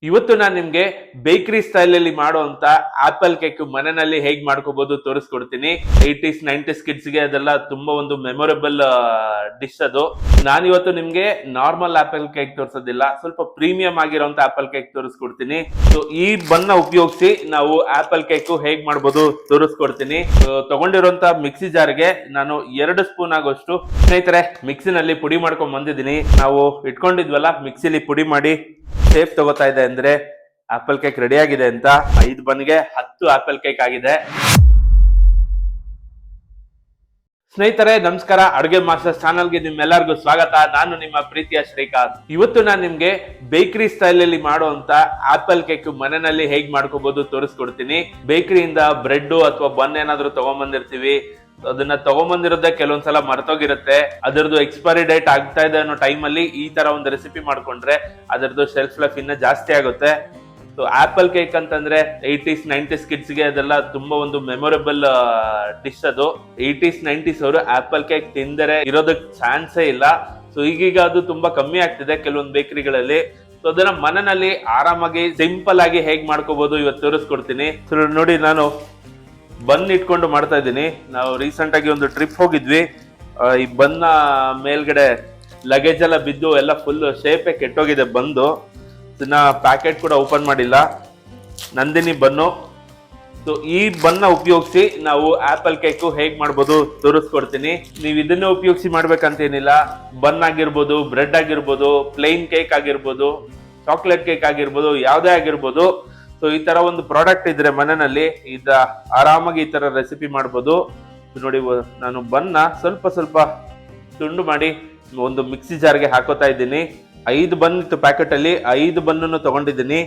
ಇವತ್ತು ನಾನು ನಿಮ್ಗೆ ಬೇಕರಿ ಸ್ಟೈಲ್ ಅಲ್ಲಿ ಮಾಡುವಂತ ಆಪಲ್ ಕೇಕ್ ಮನೆಯಲ್ಲಿ ಹೇಗ್ ಮಾಡ್ಕೋಬಹುದು ತೋರಿಸ್ಕೊಡ್ತೀನಿ. 80s 90s ಕಿಡ್ಸ್ ಗೆ ಅದೆಲ್ಲ ತುಂಬಾ ಒಂದು ಮೆಮೊರೇಬಲ್ ಡಿಶ್ ಅದು. ನಾನಿವತ್ತು ನಿಮ್ಗೆ ನಾರ್ಮಲ್ ಆಪಲ್ ಕೇಕ್ ತೋರಿಸೋದಿಲ್ಲ, ಸ್ವಲ್ಪ ಪ್ರೀಮಿಯಂ ಆಗಿರುವಂತ ಆಪಲ್ ಕೇಕ್ ತೋರಿಸ್ಕೊಡ್ತೀನಿ. ಸೊ ಈ ಬನ್ನ ಉಪಯೋಗಿಸಿ ನಾವು ಆಪಲ್ ಕೇಕ್ ಹೇಗ್ ಮಾಡ್ಬೋದು ತೋರಿಸ್ಕೊಡ್ತೀನಿ. ತಗೊಂಡಿರುವಂತ ಮಿಕ್ಸಿ ಜಾರ್ಗೆ ನಾನು 2 ಸ್ಪೂನ್ ಆಗೋಷ್ಟು ಸ್ನೇಹಿತರೆ ಮಿಕ್ಸಿನಲ್ಲಿ ಪುಡಿ ಮಾಡ್ಕೊಂಡ್ ಬಂದಿದ್ದೀನಿ. ನಾವು ಇಟ್ಕೊಂಡಿದ್ವಲ್ಲ ಮಿಕ್ಸಿಲಿ ಪುಡಿ ಮಾಡಿ ಶೇಪ್ ತಗೋತಾ ಇದೆ ಅಂದ್ರೆ ಆಪಲ್ ಕೇಕ್ ರೆಡಿ ಆಗಿದೆ ಅಂತ. 5 ಬನ್ಗೆ 10 ಆಪಲ್ ಕೇಕ್ ಆಗಿದೆ. ಸ್ನೇಹಿತರೆ ನಮಸ್ಕಾರ, ಅಡುಗೆ ಮಾಸ್ಟರ್ಸ್ ಚಾನಲ್ಗೆ ನಿಮ್ಮೆಲ್ಲರಿಗೂ ಸ್ವಾಗತ. ನಾನು ನಿಮ್ಮ ಪ್ರೀತಿಯ ಶ್ರೀಕಾಂತ್. ಇವತ್ತು ನಾನು ನಿಮ್ಗೆ ಬೇಕರಿ ಸ್ಟೈಲ್ ಅಲ್ಲಿ ಮಾಡುವಂತ ಆಪಲ್ ಕೇಕ್ ಮನೆಯಲ್ಲಿ ಹೇಗ್ ಮಾಡ್ಕೋಬಹುದು ತೋರಿಸ್ಕೊಡ್ತೀನಿ. ಬೇಕರಿಯಿಂದ ಬ್ರೆಡ್ ಅಥವಾ ಬನ್ ಏನಾದ್ರು ತಗೊಂಡ್ಬಂದಿರ್ತೀವಿ, ಅದನ್ನ ತಗೊಂಡ್ಬಂದಿರೋದೇ ಕೆಲವೊಂದ್ಸಲ ಮರ್ತೋಗಿರುತ್ತೆ. ಅದರದ್ದು ಎಕ್ಸ್ಪೈರಿ ಡೇಟ್ ಆಗ್ತಾ ಇದೆ ಅನ್ನೋ ಟೈಮ್ ಅಲ್ಲಿ ಈ ತರ ಒಂದು ರೆಸಿಪಿ ಮಾಡ್ಕೊಂಡ್ರೆ ಅದರದ್ದು ಶೆಲ್ಫ್ ಲೈಫ್ ಇನ್ನ ಜಾಸ್ತಿ ಆಗುತ್ತೆ. ಸೊ ಆಪಲ್ ಕೇಕ್ ಅಂತಂದ್ರೆ 80s 90s ಕಿಡ್ಸ್ ಗೆ ಅದೆಲ್ಲ ತುಂಬಾ ಒಂದು ಮೆಮೊರೇಬಲ್ ಡಿಶ್ ಅದು. 80s 90s ಅವರು ಆಪಲ್ ಕೇಕ್ ತಿಂದರೆ ಇರೋದಕ್ಕೆ ಚಾನ್ಸೇ ಇಲ್ಲ. ಸೊ ಈಗೀಗ ಅದು ತುಂಬಾ ಕಮ್ಮಿ ಆಗ್ತಿದೆ ಕೆಲವೊಂದು ಬೇಕರಿಗಳಲ್ಲಿ. ಸೊ ಅದನ್ನ ಮನೆಯಲ್ಲಿ ಆರಾಮಾಗಿ ಸಿಂಪಲ್ ಆಗಿ ಹೇಗ್ ಮಾಡ್ಕೋಬಹುದು ಇವತ್ತು ತೋರಿಸ್ಕೊಡ್ತೀನಿ. ಸೊ ನೋಡಿ, ನಾನು ಬನ್ ಇಟ್ಕೊಂಡು ಮಾಡ್ತಾ ಇದ್ದೀನಿ. ನಾವು ರೀಸೆಂಟ್ ಆಗಿ ಒಂದು ಟ್ರಿಪ್ ಹೋಗಿದ್ವಿ. ಈ ಬನ್ನ ಮೇಲ್ಗಡೆ ಲಗೇಜ್ ಎಲ್ಲ ಬಿದ್ದು ಎಲ್ಲ ಫುಲ್ ಶೇಪೇ ಕೆಟ್ಟೋಗಿದೆ ಬಂದು. ಇದನ್ನ ಪ್ಯಾಕೆಟ್ ಕೂಡ ಓಪನ್ ಮಾಡಿಲ್ಲ. ನಂದಿನಿ ಬನ್ನು. ಸೊ ಈ ಬನ್ನ ಉಪಯೋಗಿಸಿ ನಾವು ಆಪಲ್ ಕೇಕ್ ಹೇಗ್ ಮಾಡ್ಬೋದು ತೋರಿಸ್ಕೊಡ್ತೀನಿ. ನೀವು ಇದನ್ನೇ ಉಪಯೋಗಿಸಿ ಮಾಡ್ಬೇಕಂತೇನಿಲ್ಲ. ಬನ್ ಆಗಿರ್ಬೋದು, ಬ್ರೆಡ್ ಆಗಿರ್ಬೋದು, ಪ್ಲೇನ್ ಕೇಕ್ ಆಗಿರ್ಬೋದು, ಚಾಕ್ಲೇಟ್ ಕೇಕ್ ಆಗಿರ್ಬೋದು, ಯಾವುದೇ ಆಗಿರ್ಬೋದು. ಸೊ ಈ ತರ ಒಂದು ಪ್ರಾಡಕ್ಟ್ ಇದ್ರೆ ಮನೆಯಲ್ಲಿ ಆರಾಮಾಗಿ ಈ ತರ ರೆಸಿಪಿ ಮಾಡ್ಬೋದು. ನೋಡಿ, ನಾನು ಬನ್ನ ಸ್ವಲ್ಪ ಸ್ವಲ್ಪ ತುಂಡು ಮಾಡಿ ಒಂದು ಮಿಕ್ಸಿ ಜಾರ್ಗೆ ಹಾಕೋತಾ ಇದ್ದೀನಿ. 5 ಬನ್ ಇತ್ತು ಪ್ಯಾಕೆಟ್ ಅಲ್ಲಿ, 5 ಬನ್ನನ್ನು ತಗೊಂಡಿದ್ದೀನಿ.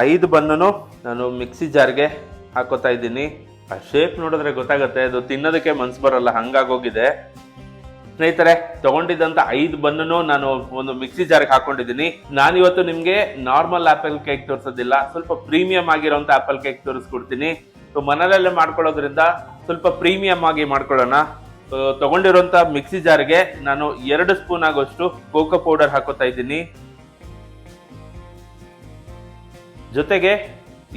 5 ಬನ್ನನ್ನು ನಾನು ಮಿಕ್ಸಿ ಜಾರ್ಗೆ ಹಾಕೋತಾ ಇದ್ದೀನಿ. ಆ ಶೇಪ್ ನೋಡಿದ್ರೆ ಗೊತ್ತಾಗುತ್ತೆ, ಅದು ತಿನ್ನೋದಕ್ಕೆ ಮನ್ಸು ಬರಲ್ಲ, ಹಂಗಾಗೋಗಿದೆ. ಸ್ನೇಹಿತರೆ ತಗೊಂಡಿದ್ದಂತ 5 ಬನ್ನನ್ನು ನಾನು ಒಂದು ಮಿಕ್ಸಿ ಜಾರ್ಗೆ ಹಾಕೊಂಡಿದ್ದೀನಿ. ನಾನಿವತ್ತು ನಿಮ್ಗೆ ನಾರ್ಮಲ್ ಆಪಲ್ ಕೇಕ್ ತೋರಿಸೋದಿಲ್ಲ, ಸ್ವಲ್ಪ ಪ್ರೀಮಿಯಂ ಆಗಿರೋಂತ ಆಪಲ್ ಕೇಕ್ ತೋರಿಸ್ಕೊಡ್ತೀನಿ. ಸೊ ಮನೆಯಲ್ಲೇ ಮಾಡ್ಕೊಳ್ಳೋದ್ರಿಂದ ಸ್ವಲ್ಪ ಪ್ರೀಮಿಯಂ ಆಗಿ ಮಾಡ್ಕೊಳ್ಳೋಣ. ತಗೊಂಡಿರುವಂತ ಮಿಕ್ಸಿ ಜಾರ್ಗೆ ನಾನು 2 ಸ್ಪೂನ್ ಆಗೋಷ್ಟು ಕೋಕೋ ಪೌಡರ್ ಹಾಕೋತಾ ಇದ್ದೀನಿ. ಜೊತೆಗೆ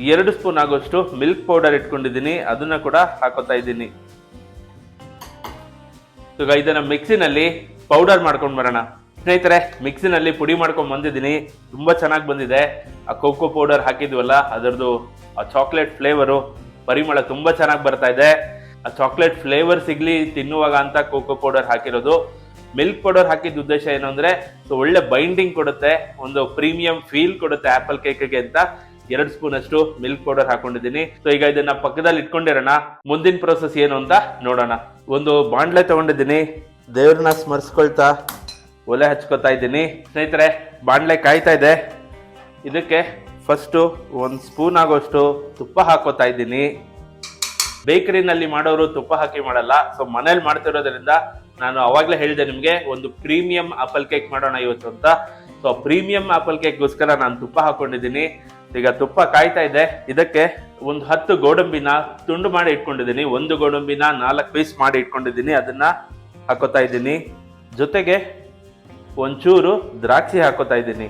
2 ಸ್ಪೂನ್ ಆಗೋಷ್ಟು ಮಿಲ್ಕ್ ಪೌಡರ್ ಇಟ್ಕೊಂಡಿದ್ದೀನಿ, ಅದನ್ನ ಕೂಡ ಹಾಕೋತಾ ಇದ್ದೀನಿ. ಈಗ ಇದನ್ನ ಮಿಕ್ಸಿನಲ್ಲಿ ಪೌಡರ್ ಮಾಡ್ಕೊಂಡ್ ಬರೋಣ. ಸ್ನೇಹಿತರೆ ಮಿಕ್ಸಿನಲ್ಲಿ ಪುಡಿ ಮಾಡ್ಕೊಂಡ್ ಬಂದಿದ್ದೀನಿ, ತುಂಬಾ ಚೆನ್ನಾಗಿ ಬಂದಿದೆ. ಆ ಕೋಕೋ ಪೌಡರ್ ಹಾಕಿದ್ವಲ್ಲ ಅದರದ್ದು ಆ ಚಾಕ್ಲೇಟ್ ಫ್ಲೇವರು ಪರಿಮಳ ತುಂಬಾ ಚೆನ್ನಾಗಿ ಬರ್ತಾ ಇದೆ. ಆ ಚಾಕ್ಲೇಟ್ ಫ್ಲೇವರ್ ಸಿಗ್ಲಿ ತಿನ್ನುವಾಗ ಅಂತ ಕೋಕೋ ಪೌಡರ್ ಹಾಕಿರೋದು. ಮಿಲ್ಕ್ ಪೌಡರ್ ಹಾಕಿದ ಉದ್ದೇಶ ಏನು ಅಂದ್ರೆ ಸೊ ಒಳ್ಳೆ ಬೈಂಡಿಂಗ್ ಕೊಡುತ್ತೆ, ಒಂದು ಪ್ರೀಮಿಯಂ ಫೀಲ್ ಕೊಡುತ್ತೆ ಆಪಲ್ ಕೇಕ್ಗೆ ಅಂತ 2 ಸ್ಪೂನ್ ಅಷ್ಟು ಮಿಲ್ಕ್ ಪೌಡರ್ ಹಾಕೊಂಡಿದ್ದೀನಿ. ಸೊ ಈಗ ಇದನ್ನ ಪಕ್ಕದಲ್ಲಿ ಇಟ್ಕೊಂಡಿರೋಣ. ಮುಂದಿನ ಪ್ರೋಸೆಸ್ ಏನು ಅಂತ ನೋಡೋಣ. ಒಂದು ಬಾಂಡ್ಲೆ ತಗೊಂಡಿದ್ದೀನಿ, ದೇವ್ರನ್ನ ಸ್ಮರಿಸ್ಕೊಳ್ತಾ ಒಲೆ ಹಚ್ಕೋತಾ ಇದ್ದೀನಿ. ಸ್ನೇಹಿತರೆ ಬಾಂಡ್ಲೆ ಕಾಯ್ತಾ ಇದೆ. ಇದಕ್ಕೆ ಫಸ್ಟು 1 ಸ್ಪೂನ್ ಆಗೋಷ್ಟು ತುಪ್ಪ ಹಾಕೋತಾ ಇದ್ದೀನಿ. ಬೇಕರಿನಲ್ಲಿ ಮಾಡೋರು ತುಪ್ಪ ಹಾಕಿ ಮಾಡಲ್ಲ. ಸೊ ಮನೇಲಿ ಮಾಡ್ತಿರೋದ್ರಿಂದ ನಾನು ಅವಾಗಲೇ ಹೇಳಿದೆ ನಿಮಗೆ ಒಂದು ಪ್ರೀಮಿಯಂ ಆಪಲ್ ಕೇಕ್ ಮಾಡೋಣ ಇವತ್ತು ಅಂತ. ಸೊ ಪ್ರೀಮಿಯಂ ಆಪಲ್ ಕೇಕ್ಗೋಸ್ಕರ ನಾನು ತುಪ್ಪ ಹಾಕೊಂಡಿದ್ದೀನಿ. ಈಗ ತುಪ್ಪ ಕಾಯ್ತಾ ಇದೆ. ಇದಕ್ಕೆ ಒಂದು 10 ಗೋಡಂಬಿನ ತುಂಡು ಮಾಡಿ ಇಟ್ಕೊಂಡಿದ್ದೀನಿ. 1 ಗೋಡಂಬಿನ 4 ಪೀಸ್ ಮಾಡಿ ಇಟ್ಕೊಂಡಿದ್ದೀನಿ, ಅದನ್ನ ಹಾಕೋತಾ ಇದ್ದೀನಿ. ಜೊತೆಗೆ ಒಂಚೂರು ದ್ರಾಕ್ಷಿ ಹಾಕೋತಾ ಇದ್ದೀನಿ.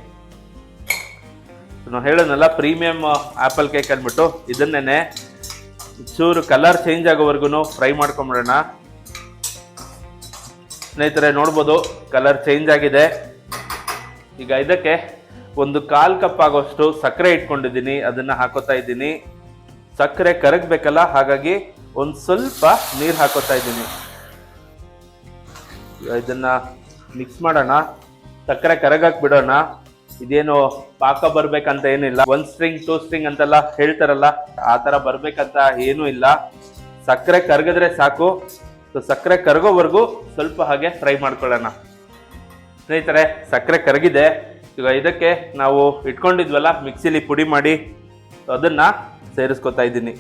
ನಾವು ಹೇಳೋನಲ್ಲ ಪ್ರೀಮಿಯಂ ಆಪಲ್ ಕೇಕ್ ಅಂದ್ಬಿಟ್ಟು, ಇದನ್ನೇನೆ ಚೂರು ಕಲರ್ ಚೇಂಜ್ ಆಗೋವರೆಗೂ ಫ್ರೈ ಮಾಡ್ಕೊಂಬಿಡೋಣ. ಸ್ನೇಹಿತರೆ ನೋಡ್ಬೋದು ಕಲರ್ ಚೇಂಜ್ ಆಗಿದೆ. ಈಗ ಇದಕ್ಕೆ ಒಂದು 1/4 ಕಪ್ ಆಗೋಷ್ಟು ಸಕ್ಕರೆ ಇಟ್ಕೊಂಡಿದ್ದೀನಿ, ಅದನ್ನ ಹಾಕೋತಾ ಇದ್ದೀನಿ. ಸಕ್ಕರೆ ಕರಗಬೇಕಲ್ಲ, ಹಾಗಾಗಿ ಒಂದು ಸ್ವಲ್ಪ ನೀರು ಹಾಕೋತಾ ಇದ್ದೀನಿ. ಇದನ್ನ ಮಿಕ್ಸ್ ಮಾಡೋಣ. ಸಕ್ಕರೆ ಕರಗಕ್ಕೆ ಬಿಡೋಣ. ಇದೇನು ಪಾಕ ಬರ್ಬೇಕಂತ ಏನಿಲ್ಲ. 1 ಸ್ಟ್ರಿಂಗ್ 2 ಸ್ಟ್ರಿಂಗ್ ಅಂತೆಲ್ಲ ಹೇಳ್ತಾರಲ್ಲ, ಆ ತರ ಬರ್ಬೇಕಂತ ಏನೂ ಇಲ್ಲ. ಸಕ್ಕರೆ ಕರಗಿದ್ರೆ ಸಾಕು. ಸಕ್ಕರೆ ಕರಗೋವರೆಗೂ ಸ್ವಲ್ಪ ಹಾಗೆ ಫ್ರೈ ಮಾಡ್ಕೊಳ್ಳೋಣ. ಸ್ನೇಹಿತರೆ ಸಕ್ಕರೆ ಕರಗಿದೆ. ಈಗ ಇದಕ್ಕೆ ನಾವು ಇಟ್ಕೊಂಡಿದ್ವಲ್ಲ ಮಿಕ್ಸಿಲಿ ಪುಡಿ ಮಾಡಿ, ಅದನ್ನ ಸೇರಿಸ್ಕೊತಾ ಇದ್ದೀನಿ.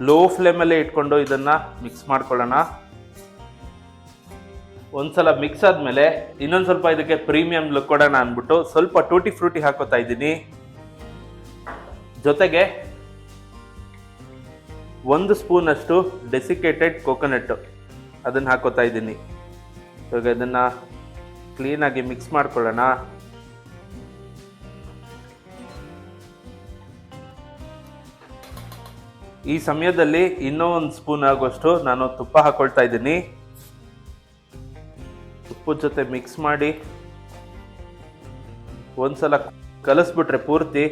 ಲೋ ಫ್ಲೇಮಲ್ಲಿ ಇಟ್ಕೊಂಡು ಇದನ್ನ ಮಿಕ್ಸ್ ಮಾಡ್ಕೊಳ್ಳೋಣ. ಒಂದ್ಸಲ ಮಿಕ್ಸ್ ಆದ್ಮೇಲೆ ಇನ್ನೊಂದು ಸ್ವಲ್ಪ ಇದಕ್ಕೆ ಪ್ರೀಮಿಯಂ ಲುಕ್ ಕೊಡೋಣ ಅಂದ್ಬಿಟ್ಟು ಸ್ವಲ್ಪ ಟೂಟಿ ಫ್ರೂಟಿ ಹಾಕೋತಾ ಇದ್ದೀನಿ. ಜೊತೆಗೆ 1 ಸ್ಪೂನ್ ಅಷ್ಟು ಡೆಸಿಕೇಟೆಡ್ ಕೋಕೋನಟ್ ಅದನ್ನ ಹಾಕೋತಾ ಇದ್ದೀನಿ. ಇವಾಗ ಇದನ್ನ ಕ್ಲೀನಾಗಿ ಮಿಕ್ಸ್ ಮಾಡ್ಕೊಳ್ಳೋಣ. ಈ ಸಮಯದಲ್ಲಿ ಇನ್ನೂ ಒಂದು ಸ್ಪೂನ್ ಆಗುವಷ್ಟು ನಾನು ತುಪ್ಪ ಹಾಕೊಳ್ತಾ ಇದ್ದೀನಿ. ತುಪ್ಪದ ಜೊತೆ ಮಿಕ್ಸ್ ಮಾಡಿ ಒಂದ್ಸಲ ಕಲಿಸ್ಬಿಟ್ರೆ ಪೂರ್ತಿ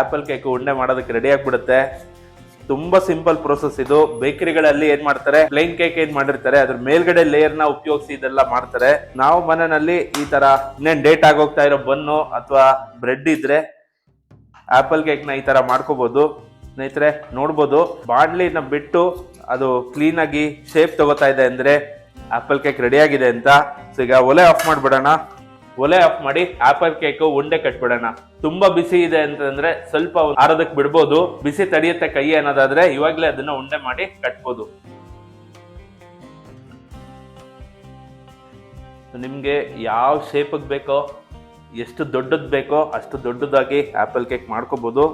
ಆಪಲ್ ಕೇಕ್ ಉಂಡೆ ಮಾಡೋದಕ್ಕೆ ರೆಡಿ ಆಗ್ಬಿಡುತ್ತೆ. ತುಂಬಾ ಸಿಂಪಲ್ ಪ್ರೋಸೆಸ್ ಇದು. ಬೇಕರಿಗಳಲ್ಲಿ ಏನ್ ಮಾಡ್ತಾರೆ, ಪ್ಲೇನ್ ಕೇಕ್ ಏನ್ ಮಾಡಿರ್ತಾರೆ ಅದ್ರ ಮೇಲ್ಗಡೆ ಲೇಯರ್ ನ ಉಪಯೋಗಿಸಿ ಇದೆಲ್ಲ ಮಾಡ್ತಾರೆ. ನಾವು ಮನೆಯಲ್ಲಿ ಈ ತರ ಇನ್ನೇನ್ ಡೇಟ್ ಆಗೋಗ್ತಾ ಇರೋ ಬನ್ನು ಅಥವಾ ಬ್ರೆಡ್ ಇದ್ರೆ ಆಪಲ್ ಕೇಕ್ ನ ಈ ತರ ಮಾಡ್ಕೋಬಹುದು. ಸ್ನೇಹಿತರೆ ನೋಡ್ಬೋದು, ಬಾಣ್ಲಿನ ಬಿಟ್ಟು ಅದು ಕ್ಲೀನ್ ಆಗಿ ಶೇಪ್ ತಗೋತಾ ಇದೆ ಅಂದ್ರೆ ಆಪಲ್ ಕೇಕ್ ರೆಡಿ ಆಗಿದೆ ಅಂತ. ಸೊ ಈಗ ಒಲೆ ಆಫ್ ಮಾಡ್ಬಿಡೋಣ. ಒಲೆ ಆಫ್ ಮಾಡಿ ಆಪಲ್ ಕೇಕ್ ಉಂಡೆ ಕಟ್ಬಿಡೋಣ. ತುಂಬಾ ಬಿಸಿ ಇದೆ ಅಂತಂದ್ರೆ ಸ್ವಲ್ಪ ಆರೋದಕ್ಕೆ ಬಿಡ್ಬೋದು. ಬಿಸಿ ತಡೆಯುತ್ತೆ ಕೈ ಅನ್ನೋದಾದ್ರೆ ಇವಾಗ್ಲೇ ಅದನ್ನ ಉಂಡೆ ಮಾಡಿ ಕಟ್ಬೋದು. ನಿಮ್ಗೆ ಯಾವ ಶೇಪ್ ಬೇಕೋ, ಎಷ್ಟು ದೊಡ್ಡದ್ ಬೇಕೋ ಅಷ್ಟು ದೊಡ್ಡದಾಗಿ ಆಪಲ್ ಕೇಕ್ ಮಾಡ್ಕೋಬಹುದು.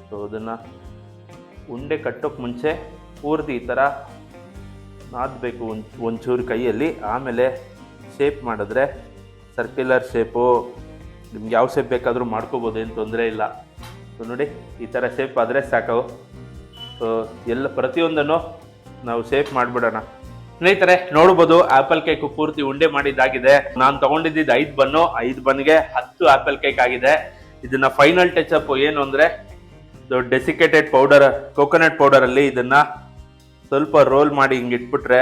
ಸೊ ಅದನ್ನ ಉಂಡೆ ಕಟ್ಟೋಕ್ ಮುಂಚೆ ಪೂರ್ತಿ ಈ ತರ ನಾದಬೇಕು ಒಂಚೂರು ಕೈಯಲ್ಲಿ. ಆಮೇಲೆ ಶೇಪ್ ಮಾಡಿದ್ರೆ ಸರ್ಕ್ಯುಲರ್ ಶೇಪು, ನಿಮ್ಗೆ ಯಾವ ಶೇಪ್ ಬೇಕಾದರೂ ಮಾಡ್ಕೋಬೋದು, ಏನು ತೊಂದರೆ ಇಲ್ಲ. ಸೊ ನೋಡಿ, ಈ ಥರ ಶೇಪ್ ಆದರೆ ಸಾಕು. ಸೊ ಎಲ್ಲ ಪ್ರತಿಯೊಂದನ್ನು ನಾವು ಶೇಪ್ ಮಾಡಿಬಿಡೋಣ. ಸ್ನೇಹಿತರೆ ನೋಡ್ಬೋದು, ಆಪಲ್ ಕೇಕ್ ಪೂರ್ತಿ ಉಂಡೆ ಮಾಡಿದ್ದಾಗಿದೆ. ನಾನು ತಗೊಂಡಿದ್ದು 5 ಬನ್ನು, 5 ಬನ್ಗೆ 10 ಆಪಲ್ ಕೇಕ್ ಆಗಿದೆ. ಇದನ್ನ ಫೈನಲ್ ಟಚ್ ಅಪ್ ಏನು ಅಂದ್ರೆ ಡೆಸಿಕೇಟೆಡ್ ಪೌಡರ್, ಕೋಕೋನಟ್ ಪೌಡರ್ ಅಲ್ಲಿ ಇದನ್ನ ಸ್ವಲ್ಪ ರೋಲ್ ಮಾಡಿ ಹಿಂಗ್ ಇಟ್ಬಿಟ್ರೆ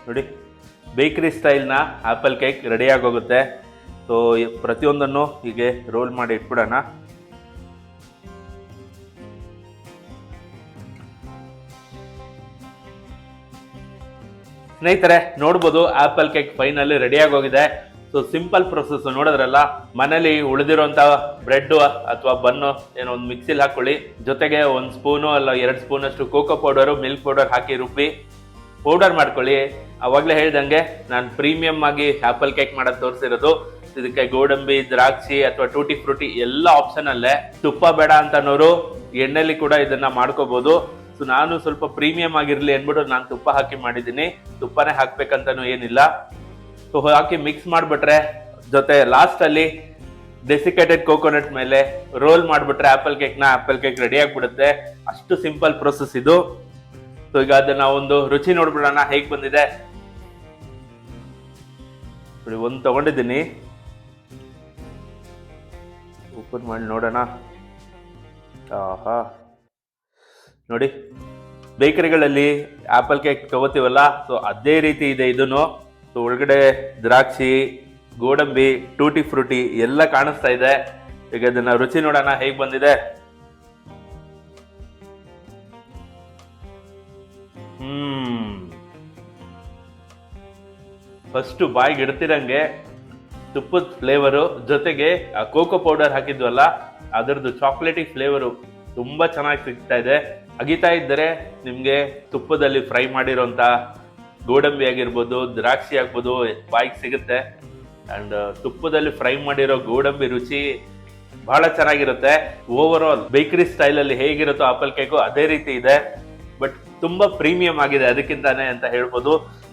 ನೋಡಿ, ಬೇಕರಿ ಸ್ಟೈಲ್ನ ಆಪಲ್ ಕೇಕ್ ರೆಡಿ ಆಗೋಗುತ್ತೆ. ಸೊ ಪ್ರತಿಯೊಂದನ್ನು ಹೀಗೆ ರೋಲ್ ಮಾಡಿ ಇಟ್ಬಿಡೋಣ. ಸ್ನೇಹಿತರೆ ನೋಡ್ಬೋದು, ಆಪಲ್ ಕೇಕ್ ಫೈನಲಿ ರೆಡಿ ಆಗೋಗಿದೆ. ಸೊ ಸಿಂಪಲ್ ಪ್ರೊಸೆಸ್ ನೋಡಿದ್ರಲ್ಲ. ಮನೇಲಿ ಉಳಿದಿರೋಂಥ ಬ್ರೆಡ್ ಅಥವಾ ಬನ್ನು ಏನೋ ಒಂದು ಮಿಕ್ಸಿಲಿ ಹಾಕೊಳ್ಳಿ. ಜೊತೆಗೆ 1 ಸ್ಪೂನು ಅಲ್ಲ 2 ಸ್ಪೂನ್ ಅಷ್ಟು ಕೋಕೋ ಪೌಡರು, ಮಿಲ್ಕ್ ಪೌಡರ್ ಹಾಕಿ ರುಬ್ಬಿ ಪೌಡರ್ ಮಾಡ್ಕೊಳ್ಳಿ. ಅವಾಗಲೇ ಹೇಳ್ದಂಗೆ ನಾನು ಪ್ರೀಮಿಯಂ ಆಗಿ ಆಪಲ್ ಕೇಕ್ ಮಾಡೋದು ತೋರಿಸಿರೋದು. ಇದಕ್ಕೆ ಗೋಡಂಬಿ, ದ್ರಾಕ್ಷಿ ಅಥವಾ ಟೂಟಿ ಫ್ರೂಟಿ ಎಲ್ಲ ಆಪ್ಷನ್ ಅಲ್ಲೇ. ತುಪ್ಪ ಬೇಡ ಅಂತನೋರು ಎಣ್ಣೆಲಿ ಕೂಡ ಇದನ್ನ ಮಾಡ್ಕೋಬಹುದು. ಸೊ ನಾನು ಸ್ವಲ್ಪ ಪ್ರೀಮಿಯಂ ಆಗಿರ್ಲಿ ಅಂದ್ಬಿಟ್ಟು ನಾನು ತುಪ್ಪ ಹಾಕಿ ಮಾಡಿದ್ದೀನಿ. ತುಪ್ಪನೇ ಹಾಕ್ಬೇಕಂತನೂ ಏನಿಲ್ಲ. ಸೊ ಹಾಕಿ ಮಿಕ್ಸ್ ಮಾಡಿಬಿಟ್ರೆ ಜೊತೆ ಲಾಸ್ಟ್ ಅಲ್ಲಿ ಡೆಸಿಕೇಟೆಡ್ ಕೋಕೋನಟ್ ಮೇಲೆ ರೋಲ್ ಮಾಡಿಬಿಟ್ರೆ ಆಪಲ್ ಕೇಕ್ ರೆಡಿ ಆಗ್ಬಿಡುತ್ತೆ. ಅಷ್ಟು ಸಿಂಪಲ್ ಪ್ರೊಸೆಸ್ ಇದು. ಸೊ ಈಗ ಅದನ್ನ ಒಂದು ರುಚಿ ನೋಡ್ಬಿಡೋಣ ಹೇಗ್ ಬಂದಿದೆ. ನೋಡಿ, ಒಂದು ತಗೊಂಡಿದ್ದೀನಿ, ಓಪನ್ ಮಾಡಿ ನೋಡೋಣ. ಆಹಾ, ನೋಡಿ, ಬೇಕರಿಗಳಲ್ಲಿ ಆಪಲ್ ಕೇಕ್ ತಗೋತೀವಲ್ಲ, ಸೊ ಅದೇ ರೀತಿ ಇದೆ ಇದನ್ನು. ಸೊ ಒಳಗಡೆ ದ್ರಾಕ್ಷಿ, ಗೋಡಂಬಿ, ಟೂಟಿ ಫ್ರೂಟಿ ಎಲ್ಲ ಕಾಣಿಸ್ತಾ ಇದೆ. ಈಗ ಅದನ್ನ ರುಚಿ ನೋಡೋಣ ಹೇಗ್ ಬಂದಿದೆ. ಫಸ್ಟ್ ಬಾಯಿಗೆ ಇಡ್ತಿರಂಗೆ ತುಪ್ಪದ ಫ್ಲೇವರು ಜೊತೆಗೆ ಆ ಕೋಕೋ ಪೌಡರ್ ಹಾಕಿದ್ವಲ್ಲ ಅದರದ್ದು ಚಾಕ್ಲೇಟಿ ಫ್ಲೇವರು ತುಂಬಾ ಚೆನ್ನಾಗಿ ಸಿಗ್ತಾ ಇದೆ. ಅಗಿತಾ ಇದ್ದರೆ ನಿಮ್ಗೆ ತುಪ್ಪದಲ್ಲಿ ಫ್ರೈ ಮಾಡಿರೋಂಥ ಗೋಡಂಬಿ ಆಗಿರ್ಬೋದು, ದ್ರಾಕ್ಷಿ ಆಗ್ಬೋದು ಬಾಯಿಗೆ ಸಿಗುತ್ತೆ. ಅಂಡ್ ತುಪ್ಪದಲ್ಲಿ ಫ್ರೈ ಮಾಡಿರೋ ಗೋಡಂಬಿ ರುಚಿ ಬಹಳ ಚೆನ್ನಾಗಿರುತ್ತೆ. ಓವರ್ ಆಲ್ ಬೇಕರಿ ಸ್ಟೈಲ್ ಅಲ್ಲಿ ಹೇಗಿರುತ್ತೋ ಆಪಲ್ ಕೇಕು ಅದೇ ರೀತಿ ಇದೆ, ಬಟ್ ತುಂಬಾ ಪ್ರೀಮಿಯಂ ಆಗಿದೆ ಅದಕ್ಕಿಂತಾನೆ ಅಂತ ಹೇಳ್ಬೋದು.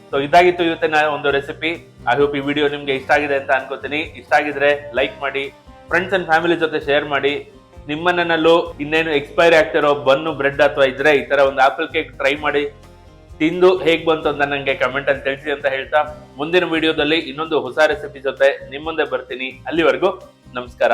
ಸೊ ಇದಾಗಿತ್ತು ಇವತ್ತಿನ ಒಂದು ರೆಸಿಪಿ. ಐ ಹೋಪ್ ಈ ವಿಡಿಯೋ ನಿಮ್ಗೆ ಇಷ್ಟ ಆಗಿದೆ ಅಂತ ಅನ್ಕೋತೀನಿ. ಇಷ್ಟ ಆಗಿದ್ರೆ ಲೈಕ್ ಮಾಡಿ, ಫ್ರೆಂಡ್ಸ್ ಅಂಡ್ ಫ್ಯಾಮಿಲಿ ಜೊತೆ ಶೇರ್ ಮಾಡಿ. ನಿಮ್ಮನ್ನಲ್ಲೂ ಇನ್ನೇನು ಎಕ್ಸ್ಪೈರಿ ಆಗ್ತಿರೋ ಬನ್ನು, ಬ್ರೆಡ್ ಅಥವಾ ಇದ್ರೆ ಈ ತರ ಒಂದು ಆಪಲ್ ಕೇಕ್ ಟ್ರೈ ಮಾಡಿ ತಿಂದು ಹೇಗ್ ಬಂತು ಅಂತ ನಂಗೆ ಕಮೆಂಟ್ ಅಲ್ಲಿ ತಿಳಿಸಿ ಅಂತ ಹೇಳ್ತಾ, ಮುಂದಿನ ವಿಡಿಯೋದಲ್ಲಿ ಇನ್ನೊಂದು ಹೊಸ ರೆಸಿಪಿ ಜೊತೆ ನಿಮ್ಮ ಮುಂದೆ ಬರ್ತೀನಿ. ಅಲ್ಲಿವರೆಗೂ ನಮಸ್ಕಾರ.